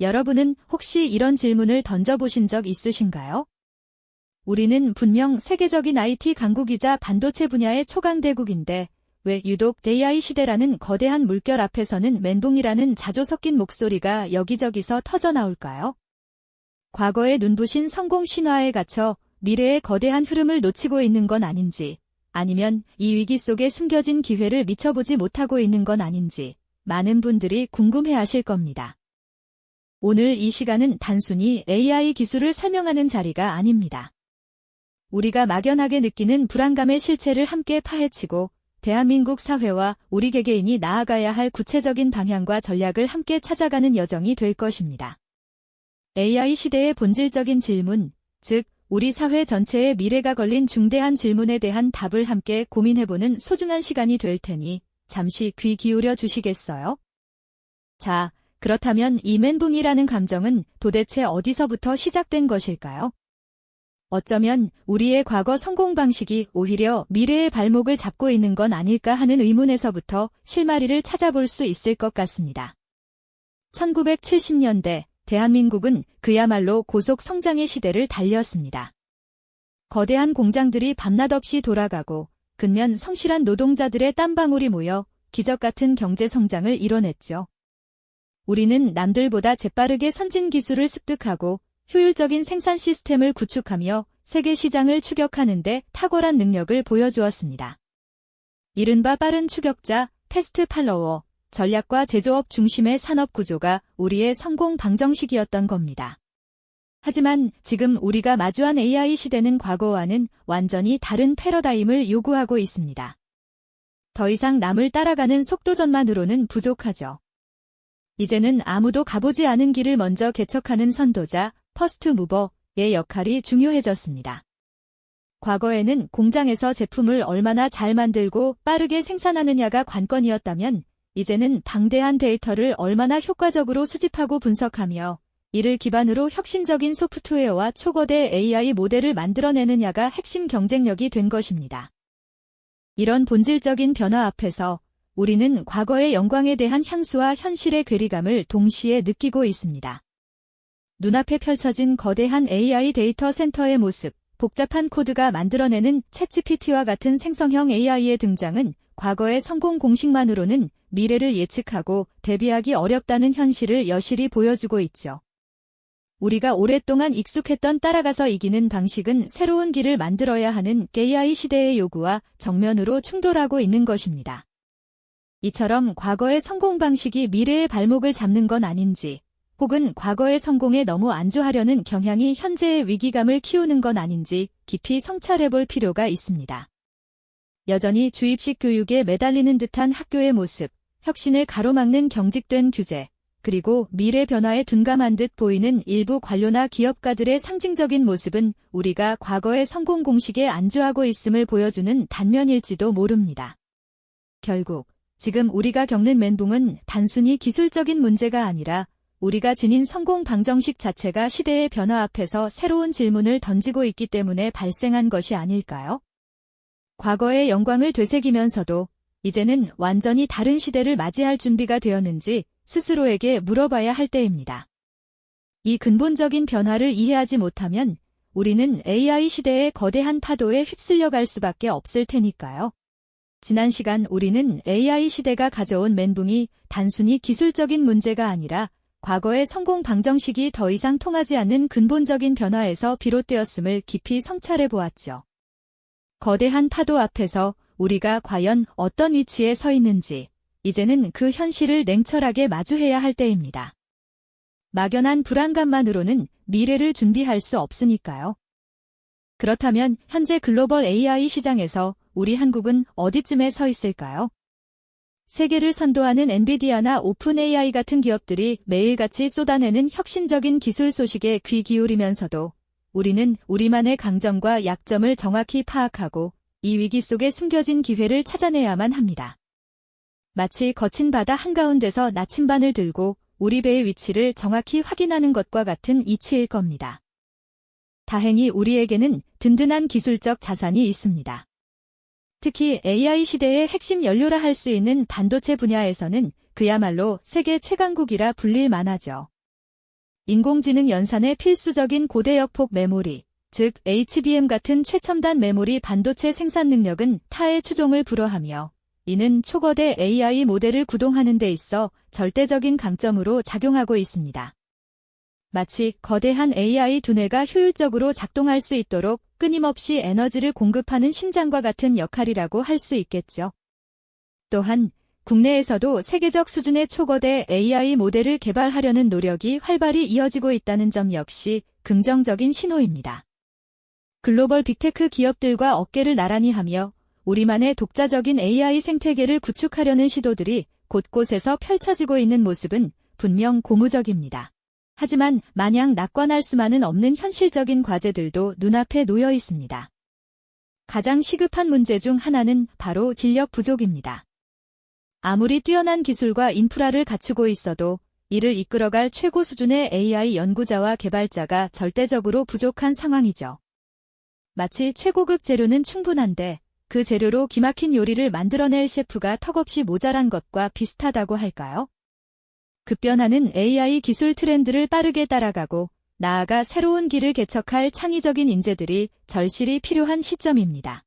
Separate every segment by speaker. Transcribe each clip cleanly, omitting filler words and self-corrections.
Speaker 1: 여러분은 혹시 이런 질문을 던져보신 적 있으신가요? 우리는 분명 세계적인 IT 강국이자 반도체 분야의 초강대국인데 왜 유독 AI 시대라는 거대한 물결 앞에서는 멘붕이라는 자조 섞인 목소리가 여기저기서 터져나올까요? 과거의 눈부신 성공 신화에 갇혀 미래의 거대한 흐름을 놓치고 있는 건 아닌지, 아니면 이 위기 속에 숨겨진 기회를 미쳐보지 못하고 있는 건 아닌지 많은 분들이 궁금해하실 겁니다. 오늘 이 시간은 단순히 AI 기술을 설명하는 자리가 아닙니다. 우리가 막연하게 느끼는 불안감의 실체를 함께 파헤치고 대한민국 사회와 우리 개개인이 나아가야 할 구체적인 방향과 전략을 함께 찾아가는 여정이 될 것입니다. AI 시대의 본질적인 질문, 즉 우리 사회 전체의 미래가 걸린 중대한 질문에 대한 답을 함께 고민해보는 소중한 시간이 될 테니 잠시 귀 기울여 주시겠어요? 자, 그렇다면 이 멘붕이라는 감정은 도대체 어디서부터 시작된 것일까요? 어쩌면 우리의 과거 성공 방식이 오히려 미래의 발목을 잡고 있는 건 아닐까 하는 의문에서부터 실마리를 찾아볼 수 있을 것 같습니다. 1970년대 대한민국은 그야말로 고속 성장의 시대를 달렸습니다. 거대한 공장들이 밤낮 없이 돌아가고 근면 성실한 노동자들의 땀방울이 모여 기적 같은 경제 성장을 이뤄냈죠. 우리는 남들보다 재빠르게 선진 기술을 습득하고 효율적인 생산 시스템을 구축하며 세계 시장을 추격하는 데 탁월한 능력을 보여주었습니다. 이른바 빠른 추격자, 패스트 팔로워, 전략과 제조업 중심의 산업 구조가 우리의 성공 방정식이었던 겁니다. 하지만 지금 우리가 마주한 AI 시대는 과거와는 완전히 다른 패러다임을 요구하고 있습니다. 더 이상 남을 따라가는 속도전만으로는 부족하죠. 이제는 아무도 가보지 않은 길을 먼저 개척하는 선도자, 퍼스트 무버의 역할이 중요해졌습니다. 과거에는 공장에서 제품을 얼마나 잘 만들고 빠르게 생산하느냐가 관건이었다면 이제는 방대한 데이터를 얼마나 효과적으로 수집하고 분석하며 이를 기반으로 혁신적인 소프트웨어와 초거대 AI 모델을 만들어내느냐가 핵심 경쟁력이 된 것입니다. 이런 본질적인 변화 앞에서 우리는 과거의 영광에 대한 향수와 현실의 괴리감을 동시에 느끼고 있습니다. 눈앞에 펼쳐진 거대한 AI 데이터 센터의 모습, 복잡한 코드가 만들어내는 챗GPT와 같은 생성형 AI의 등장은 과거의 성공 공식만으로는 미래를 예측하고 대비하기 어렵다는 현실을 여실히 보여주고 있죠. 우리가 오랫동안 익숙했던 따라가서 이기는 방식은 새로운 길을 만들어야 하는 AI 시대의 요구와 정면으로 충돌하고 있는 것입니다. 이처럼 과거의 성공 방식이 미래의 발목을 잡는 건 아닌지, 혹은 과거의 성공에 너무 안주하려는 경향이 현재의 위기감을 키우는 건 아닌지 깊이 성찰해볼 필요가 있습니다. 여전히 주입식 교육에 매달리는 듯한 학교의 모습, 혁신을 가로막는 경직된 규제, 그리고 미래 변화에 둔감한 듯 보이는 일부 관료나 기업가들의 상징적인 모습은 우리가 과거의 성공 공식에 안주하고 있음을 보여주는 단면일지도 모릅니다. 결국 지금 우리가 겪는 멘붕은 단순히 기술적인 문제가 아니라 우리가 지닌 성공 방정식 자체가 시대의 변화 앞에서 새로운 질문을 던지고 있기 때문에 발생한 것이 아닐까요? 과거의 영광을 되새기면서도 이제는 완전히 다른 시대를 맞이할 준비가 되었는지 스스로에게 물어봐야 할 때입니다. 이 근본적인 변화를 이해하지 못하면 우리는 AI 시대의 거대한 파도에 휩쓸려 갈 수밖에 없을 테니까요. 지난 시간 우리는 AI 시대가 가져온 멘붕이 단순히 기술적인 문제가 아니라 과거의 성공 방정식이 더 이상 통하지 않는 근본적인 변화에서 비롯되었음을 깊이 성찰해 보았죠. 거대한 파도 앞에서 우리가 과연 어떤 위치에 서 있는지 이제는 그 현실을 냉철하게 마주해야 할 때입니다. 막연한 불안감만으로는 미래를 준비할 수 없으니까요. 그렇다면 현재 글로벌 AI 시장에서 우리 한국은 어디쯤에 서 있을까요? 세계를 선도하는 엔비디아나 오픈 AI 같은 기업들이 매일같이 쏟아내는 혁신적인 기술 소식에 귀 기울이면서도 우리는 우리만의 강점과 약점을 정확히 파악하고 이 위기 속에 숨겨진 기회를 찾아내야만 합니다. 마치 거친 바다 한가운데서 나침반을 들고 우리 배의 위치를 정확히 확인하는 것과 같은 이치일 겁니다. 다행히 우리에게는 든든한 기술적 자산이 있습니다. 특히 AI 시대의 핵심 연료라 할 수 있는 반도체 분야에서는 그야말로 세계 최강국이라 불릴 만하죠. 인공지능 연산에 필수적인 고대역폭 메모리, 즉 HBM 같은 최첨단 메모리 반도체 생산 능력은 타의 추종을 불허하며 이는 초거대 AI 모델을 구동하는 데 있어 절대적인 강점으로 작용하고 있습니다. 마치 거대한 AI 두뇌가 효율적으로 작동할 수 있도록 끊임없이 에너지를 공급하는 심장과 같은 역할이라고 할 수 있겠죠. 또한 국내에서도 세계적 수준의 초거대 AI 모델을 개발하려는 노력이 활발히 이어지고 있다는 점 역시 긍정적인 신호입니다. 글로벌 빅테크 기업들과 어깨를 나란히 하며 우리만의 독자적인 AI 생태계를 구축하려는 시도들이 곳곳에서 펼쳐지고 있는 모습은 분명 고무적입니다. 하지만 마냥 낙관할 수만은 없는 현실적인 과제들도 눈앞에 놓여 있습니다. 가장 시급한 문제 중 하나는 바로 인력 부족입니다. 아무리 뛰어난 기술과 인프라를 갖추고 있어도 이를 이끌어갈 최고 수준의 AI 연구자와 개발자가 절대적으로 부족한 상황이죠. 마치 최고급 재료는 충분한데 그 재료로 기막힌 요리를 만들어낼 셰프가 턱없이 모자란 것과 비슷하다고 할까요? 급변하는 AI 기술 트렌드를 빠르게 따라가고 나아가 새로운 길을 개척할 창의적인 인재들이 절실히 필요한 시점입니다.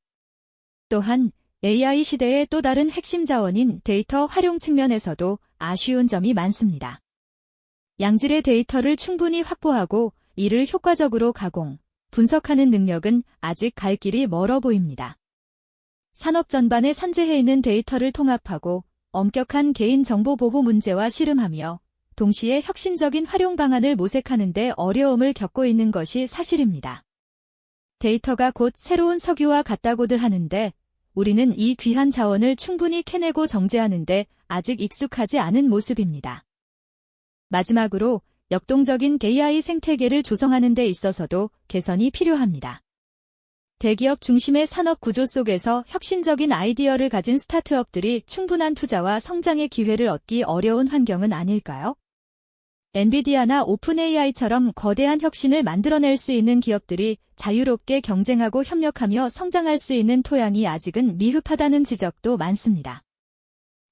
Speaker 1: 또한 AI 시대의 또 다른 핵심 자원인 데이터 활용 측면에서도 아쉬운 점이 많습니다. 양질의 데이터를 충분히 확보하고 이를 효과적으로 가공, 분석하는 능력은 아직 갈 길이 멀어 보입니다. 산업 전반에 산재해 있는 데이터를 통합하고 엄격한 개인정보 보호 문제와 씨름하며 동시에 혁신적인 활용 방안을 모색하는 데 어려움을 겪고 있는 것이 사실입니다. 데이터가 곧 새로운 석유와 같다고들 하는데 우리는 이 귀한 자원을 충분히 캐내고 정제하는 데 아직 익숙하지 않은 모습입니다. 마지막으로 역동적인 AI 생태계를 조성하는 데 있어서도 개선이 필요합니다. 대기업 중심의 산업 구조 속에서 혁신적인 아이디어를 가진 스타트업들이 충분한 투자와 성장의 기회를 얻기 어려운 환경은 아닐까요? 엔비디아나 오픈AI처럼 거대한 혁신을 만들어낼 수 있는 기업들이 자유롭게 경쟁하고 협력하며 성장할 수 있는 토양이 아직은 미흡하다는 지적도 많습니다.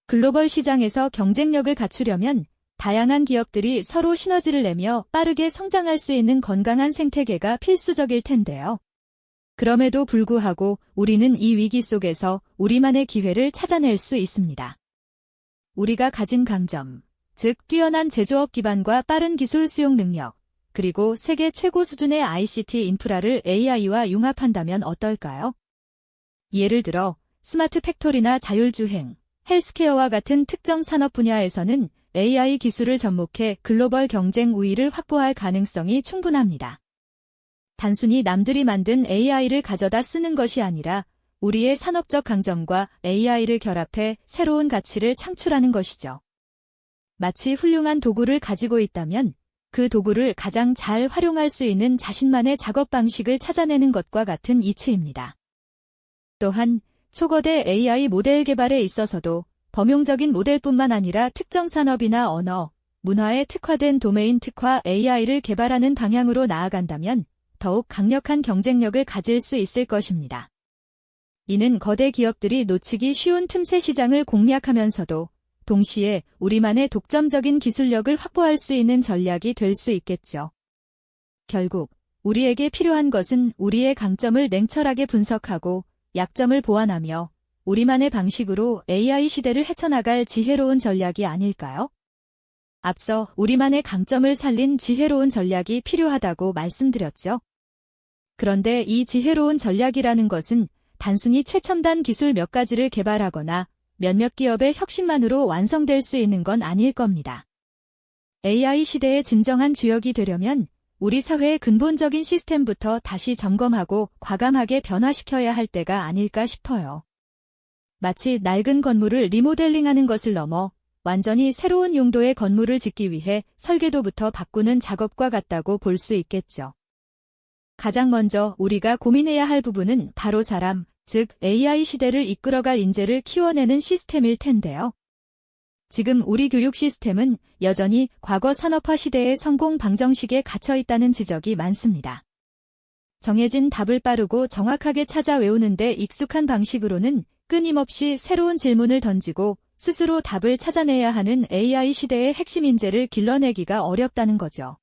Speaker 1: 글로벌 시장에서 경쟁력을 갖추려면 다양한 기업들이 서로 시너지를 내며 빠르게 성장할 수 있는 건강한 생태계가 필수적일 텐데요. 그럼에도 불구하고 우리는 이 위기 속에서 우리만의 기회를 찾아낼 수 있습니다. 우리가 가진 강점, 즉 뛰어난 제조업 기반과 빠른 기술 수용 능력, 그리고 세계 최고 수준의 ICT 인프라를 AI와 융합한다면 어떨까요? 예를 들어 스마트 팩토리나 자율주행, 헬스케어와 같은 특정 산업 분야에서는 AI 기술을 접목해 글로벌 경쟁 우위를 확보할 가능성이 충분합니다. 단순히 남들이 만든 AI를 가져다 쓰는 것이 아니라 우리의 산업적 강점과 AI를 결합해 새로운 가치를 창출하는 것이죠. 마치 훌륭한 도구를 가지고 있다면 그 도구를 가장 잘 활용할 수 있는 자신만의 작업 방식을 찾아내는 것과 같은 이치입니다. 또한 초거대 AI 모델 개발에 있어서도 범용적인 모델뿐만 아니라 특정 산업이나 언어, 문화에 특화된 도메인 특화 AI를 개발하는 방향으로 나아간다면 더욱 강력한 경쟁력을 가질 수 있을 것입니다. 이는 거대 기업들이 놓치기 쉬운 틈새 시장을 공략하면서도 동시에 우리만의 독점적인 기술력을 확보할 수 있는 전략이 될 수 있겠죠. 결국 우리에게 필요한 것은 우리의 강점을 냉철하게 분석하고 약점을 보완하며 우리만의 방식으로 AI 시대를 헤쳐나갈 지혜로운 전략이 아닐까요? 앞서 우리만의 강점을 살린 지혜로운 전략이 필요하다고 말씀드렸죠. 그런데 이 지혜로운 전략이라는 것은 단순히 최첨단 기술 몇 가지를 개발하거나 몇몇 기업의 혁신만으로 완성될 수 있는 건 아닐 겁니다. AI 시대의 진정한 주역이 되려면 우리 사회의 근본적인 시스템부터 다시 점검하고 과감하게 변화시켜야 할 때가 아닐까 싶어요. 마치 낡은 건물을 리모델링하는 것을 넘어 완전히 새로운 용도의 건물을 짓기 위해 설계도부터 바꾸는 작업과 같다고 볼 수 있겠죠. 가장 먼저 우리가 고민해야 할 부분은 바로 사람, 즉 AI 시대를 이끌어갈 인재를 키워내는 시스템일 텐데요. 지금 우리 교육 시스템은 여전히 과거 산업화 시대의 성공 방정식에 갇혀 있다는 지적이 많습니다. 정해진 답을 빠르고 정확하게 찾아 외우는데 익숙한 방식으로는 끊임없이 새로운 질문을 던지고 스스로 답을 찾아내야 하는 AI 시대의 핵심 인재를 길러내기가 어렵다는 거죠.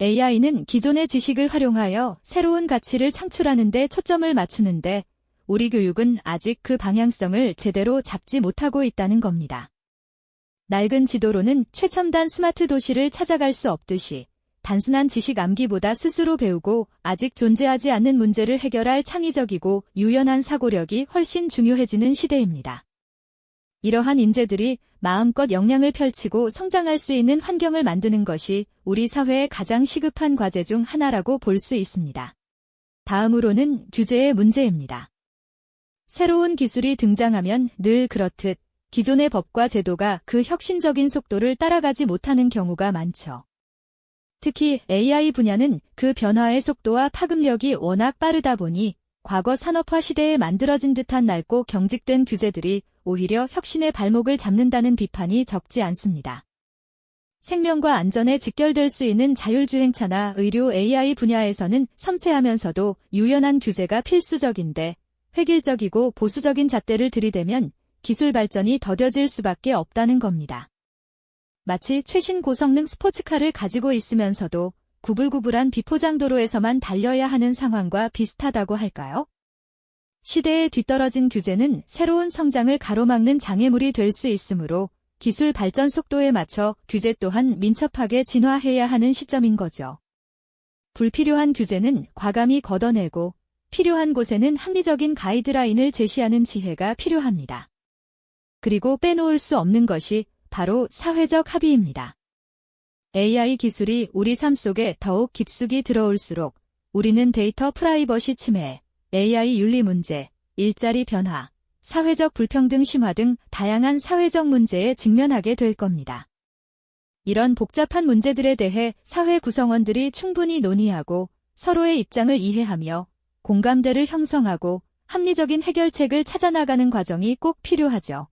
Speaker 1: AI는 기존의 지식을 활용하여 새로운 가치를 창출하는 데 초점을 맞추는데 우리 교육은 아직 그 방향성을 제대로 잡지 못하고 있다는 겁니다. 낡은 지도로는 최첨단 스마트 도시를 찾아갈 수 없듯이 단순한 지식 암기보다 스스로 배우고 아직 존재하지 않는 문제를 해결할 창의적이고 유연한 사고력이 훨씬 중요해지는 시대입니다. 이러한 인재들이 마음껏 역량을 펼치고 성장할 수 있는 환경을 만드는 것이 우리 사회의 가장 시급한 과제 중 하나라고 볼 수 있습니다. 다음으로는 규제의 문제입니다. 새로운 기술이 등장하면 늘 그렇듯 기존의 법과 제도가 그 혁신적인 속도를 따라가지 못하는 경우가 많죠. 특히 AI 분야는 그 변화의 속도와 파급력이 워낙 빠르다 보니 과거 산업화 시대에 만들어진 듯한 낡고 경직된 규제들이 오히려 혁신의 발목을 잡는다는 비판이 적지 않습니다. 생명과 안전에 직결될 수 있는 자율주행차나 의료 AI 분야에서는 섬세하면서도 유연한 규제가 필수적인데 획일적이고 보수적인 잣대를 들이대면 기술 발전이 더뎌질 수밖에 없다는 겁니다. 마치 최신 고성능 스포츠카를 가지고 있으면서도 구불구불한 비포장도로에서만 달려야 하는 상황과 비슷하다고 할까요? 시대에 뒤떨어진 규제는 새로운 성장을 가로막는 장애물이 될 수 있으므로 기술 발전 속도에 맞춰 규제 또한 민첩하게 진화해야 하는 시점인 거죠. 불필요한 규제는 과감히 걷어내고 필요한 곳에는 합리적인 가이드라인을 제시하는 지혜가 필요합니다. 그리고 빼놓을 수 없는 것이 바로 사회적 합의입니다. AI 기술이 우리 삶 속에 더욱 깊숙이 들어올수록 우리는 데이터 프라이버시 침해, AI 윤리 문제, 일자리 변화, 사회적 불평등 심화 등 다양한 사회적 문제에 직면하게 될 겁니다. 이런 복잡한 문제들에 대해 사회 구성원들이 충분히 논의하고 서로의 입장을 이해하며 공감대를 형성하고 합리적인 해결책을 찾아나가는 과정이 꼭 필요하죠.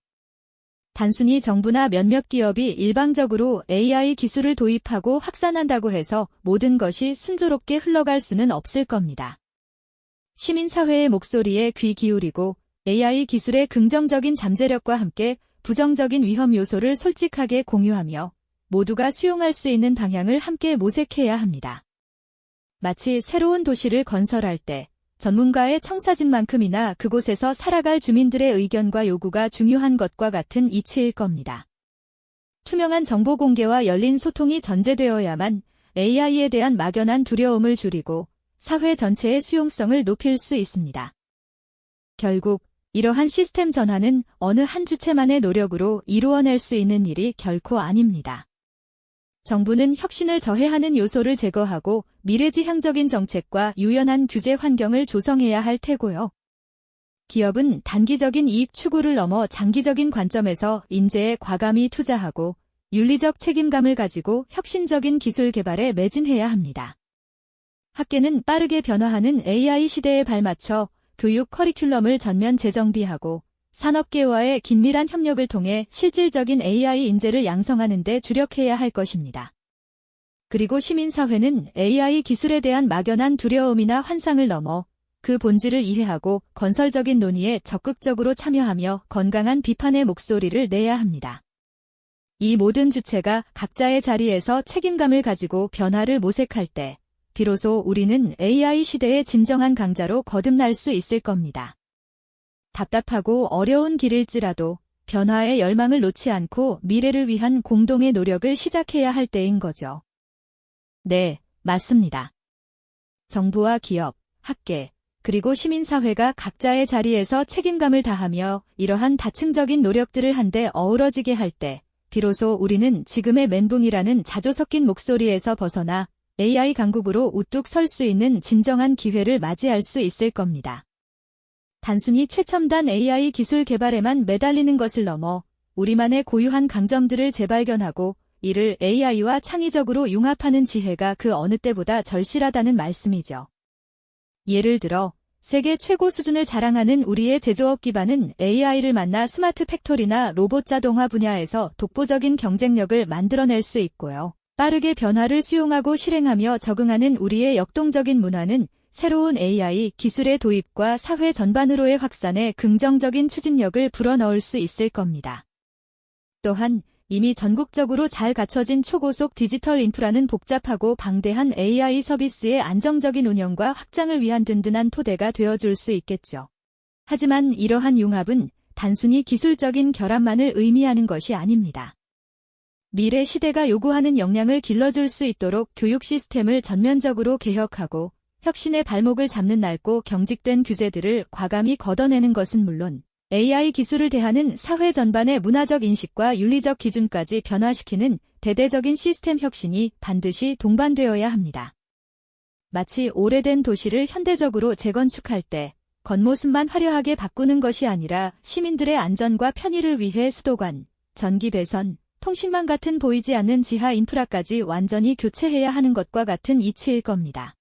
Speaker 1: 단순히 정부나 몇몇 기업이 일방적으로 AI 기술을 도입하고 확산한다고 해서 모든 것이 순조롭게 흘러갈 수는 없을 겁니다. 시민사회의 목소리에 귀 기울이고 AI 기술의 긍정적인 잠재력과 함께 부정적인 위험 요소를 솔직하게 공유하며 모두가 수용할 수 있는 방향을 함께 모색해야 합니다. 마치 새로운 도시를 건설할 때 전문가의 청사진만큼이나 그곳에서 살아갈 주민들의 의견과 요구가 중요한 것과 같은 이치일 겁니다. 투명한 정보 공개와 열린 소통이 전제되어야만 AI에 대한 막연한 두려움을 줄이고 사회 전체의 수용성을 높일 수 있습니다. 결국 이러한 시스템 전환은 어느 한 주체만의 노력으로 이루어낼 수 있는 일이 결코 아닙니다. 정부는 혁신을 저해하는 요소를 제거하고 미래지향적인 정책과 유연한 규제 환경을 조성해야 할 테고요. 기업은 단기적인 이익 추구를 넘어 장기적인 관점에서 인재에 과감히 투자하고 윤리적 책임감을 가지고 혁신적인 기술 개발에 매진해야 합니다. 학계는 빠르게 변화하는 AI 시대에 발맞춰 교육 커리큘럼을 전면 재정비하고 산업계와의 긴밀한 협력을 통해 실질적인 AI 인재를 양성하는 데 주력해야 할 것입니다. 그리고 시민사회는 AI 기술에 대한 막연한 두려움이나 환상을 넘어 그 본질을 이해하고 건설적인 논의에 적극적으로 참여하며 건강한 비판의 목소리를 내야 합니다. 이 모든 주체가 각자의 자리에서 책임감을 가지고 변화를 모색할 때 비로소 우리는 AI 시대의 진정한 강자로 거듭날 수 있을 겁니다. 답답하고 어려운 길일지라도 변화의 열망을 놓지 않고 미래를 위한 공동의 노력을 시작해야 할 때인 거죠. 네, 맞습니다. 정부와 기업, 학계, 그리고 시민사회가 각자의 자리에서 책임감을 다하며 이러한 다층적인 노력들을 한데 어우러지게 할 때 비로소 우리는 지금의 멘붕이라는 자조 섞인 목소리에서 벗어나 AI 강국으로 우뚝 설 수 있는 진정한 기회를 맞이할 수 있을 겁니다. 단순히 최첨단 AI 기술 개발에만 매달리는 것을 넘어 우리만의 고유한 강점들을 재발견하고 이를 AI와 창의적으로 융합하는 지혜가 그 어느 때보다 절실하다는 말씀이죠. 예를 들어 세계 최고 수준을 자랑하는 우리의 제조업 기반은 AI를 만나 스마트 팩토리나 로봇 자동화 분야에서 독보적인 경쟁력을 만들어낼 수 있고요. 빠르게 변화를 수용하고 실행하며 적응하는 우리의 역동적인 문화는 새로운 AI 기술의 도입과 사회 전반으로의 확산에 긍정적인 추진력을 불어넣을 수 있을 겁니다. 또한 이미 전국적으로 잘 갖춰진 초고속 디지털 인프라는 복잡하고 방대한 AI 서비스의 안정적인 운영과 확장을 위한 든든한 토대가 되어줄 수 있겠죠. 하지만 이러한 융합은 단순히 기술적인 결합만을 의미하는 것이 아닙니다. 미래 시대가 요구하는 역량을 길러줄 수 있도록 교육 시스템을 전면적으로 개혁하고 혁신의 발목을 잡는 낡고 경직된 규제들을 과감히 걷어내는 것은 물론 AI 기술을 대하는 사회 전반의 문화적 인식과 윤리적 기준까지 변화시키는 대대적인 시스템 혁신이 반드시 동반되어야 합니다. 마치 오래된 도시를 현대적으로 재건축할 때 겉모습만 화려하게 바꾸는 것이 아니라 시민들의 안전과 편의를 위해 수도관, 전기 배선, 통신망 같은 보이지 않는 지하 인프라까지 완전히 교체해야 하는 것과 같은 이치일 겁니다.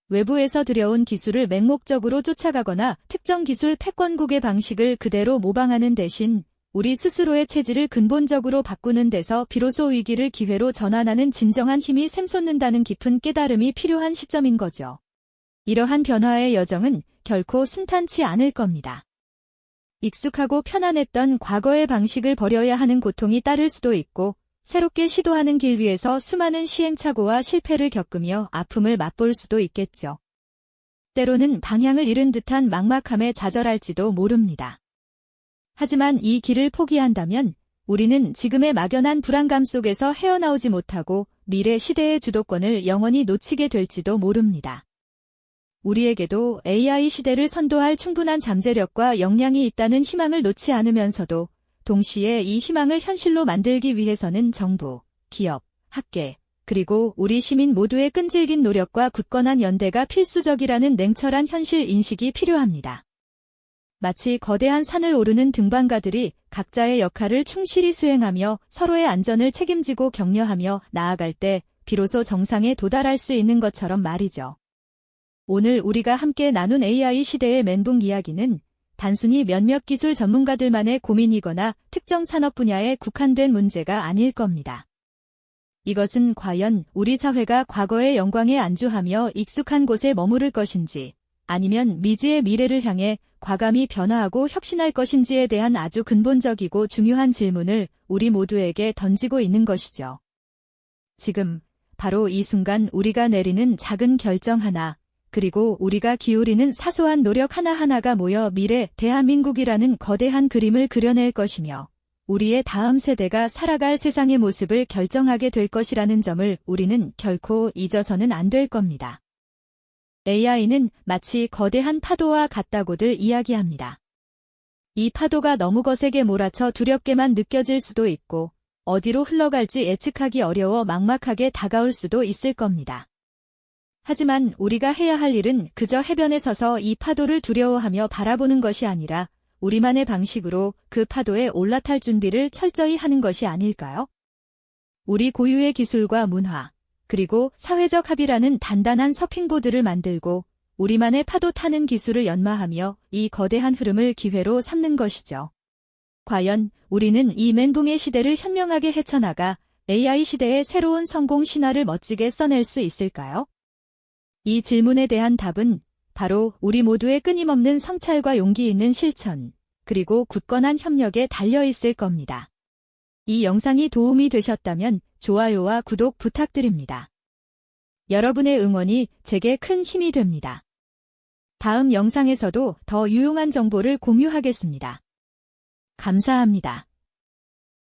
Speaker 1: 외부에서 들여온 기술을 맹목적으로 쫓아가거나 특정 기술 패권국의 방식을 그대로 모방하는 대신 우리 스스로의 체질을 근본적으로 바꾸는 데서 비로소 위기를 기회로 전환하는 진정한 힘이 샘솟는다는 깊은 깨달음이 필요한 시점인 거죠. 이러한 변화의 여정은 결코 순탄치 않을 겁니다. 익숙하고 편안했던 과거의 방식을 버려야 하는 고통이 따를 수도 있고 새롭게 시도하는 길 위에서 수많은 시행착오와 실패를 겪으며 아픔을 맛볼 수도 있겠죠. 때로는 방향을 잃은 듯한 막막함에 좌절할지도 모릅니다. 하지만 이 길을 포기한다면 우리는 지금의 막연한 불안감 속에서 헤어나오지 못하고 미래 시대의 주도권을 영원히 놓치게 될지도 모릅니다. 우리에게도 AI 시대를 선도할 충분한 잠재력과 역량이 있다는 희망을 놓지 않으면서도 동시에 이 희망을 현실로 만들기 위해서는 정부, 기업, 학계, 그리고 우리 시민 모두의 끈질긴 노력과 굳건한 연대가 필수적이라는 냉철한 현실 인식이 필요합니다. 마치 거대한 산을 오르는 등반가들이 각자의 역할을 충실히 수행하며 서로의 안전을 책임지고 격려하며 나아갈 때 비로소 정상에 도달할 수 있는 것처럼 말이죠. 오늘 우리가 함께 나눈 AI 시대의 멘붕 이야기는 단순히 몇몇 기술 전문가들만의 고민이거나 특정 산업 분야에 국한된 문제가 아닐 겁니다. 이것은 과연 우리 사회가 과거의 영광에 안주하며 익숙한 곳에 머무를 것인지 아니면 미지의 미래를 향해 과감히 변화하고 혁신할 것인지에 대한 아주 근본적이고 중요한 질문을 우리 모두에게 던지고 있는 것이죠. 지금 바로 이 순간 우리가 내리는 작은 결정 하나, 그리고 우리가 기울이는 사소한 노력 하나하나가 모여 미래 대한민국이라는 거대한 그림을 그려낼 것이며 우리의 다음 세대가 살아갈 세상의 모습을 결정하게 될 것이라는 점을 우리는 결코 잊어서는 안 될 겁니다. AI는 마치 거대한 파도와 같다고들 이야기합니다. 이 파도가 너무 거세게 몰아쳐 두렵게만 느껴질 수도 있고 어디로 흘러갈지 예측하기 어려워 막막하게 다가올 수도 있을 겁니다. 하지만 우리가 해야 할 일은 그저 해변에 서서 이 파도를 두려워하며 바라보는 것이 아니라 우리만의 방식으로 그 파도에 올라탈 준비를 철저히 하는 것이 아닐까요? 우리 고유의 기술과 문화, 그리고 사회적 합의라는 단단한 서핑보드를 만들고 우리만의 파도 타는 기술을 연마하며 이 거대한 흐름을 기회로 삼는 것이죠. 과연 우리는 이 멘붕의 시대를 현명하게 헤쳐나가 AI 시대의 새로운 성공 신화를 멋지게 써낼 수 있을까요? 이 질문에 대한 답은 바로 우리 모두의 끊임없는 성찰과 용기 있는 실천, 그리고 굳건한 협력에 달려 있을 겁니다. 이 영상이 도움이 되셨다면 좋아요와 구독 부탁드립니다. 여러분의 응원이 제게 큰 힘이 됩니다. 다음 영상에서도 더 유용한 정보를 공유하겠습니다. 감사합니다.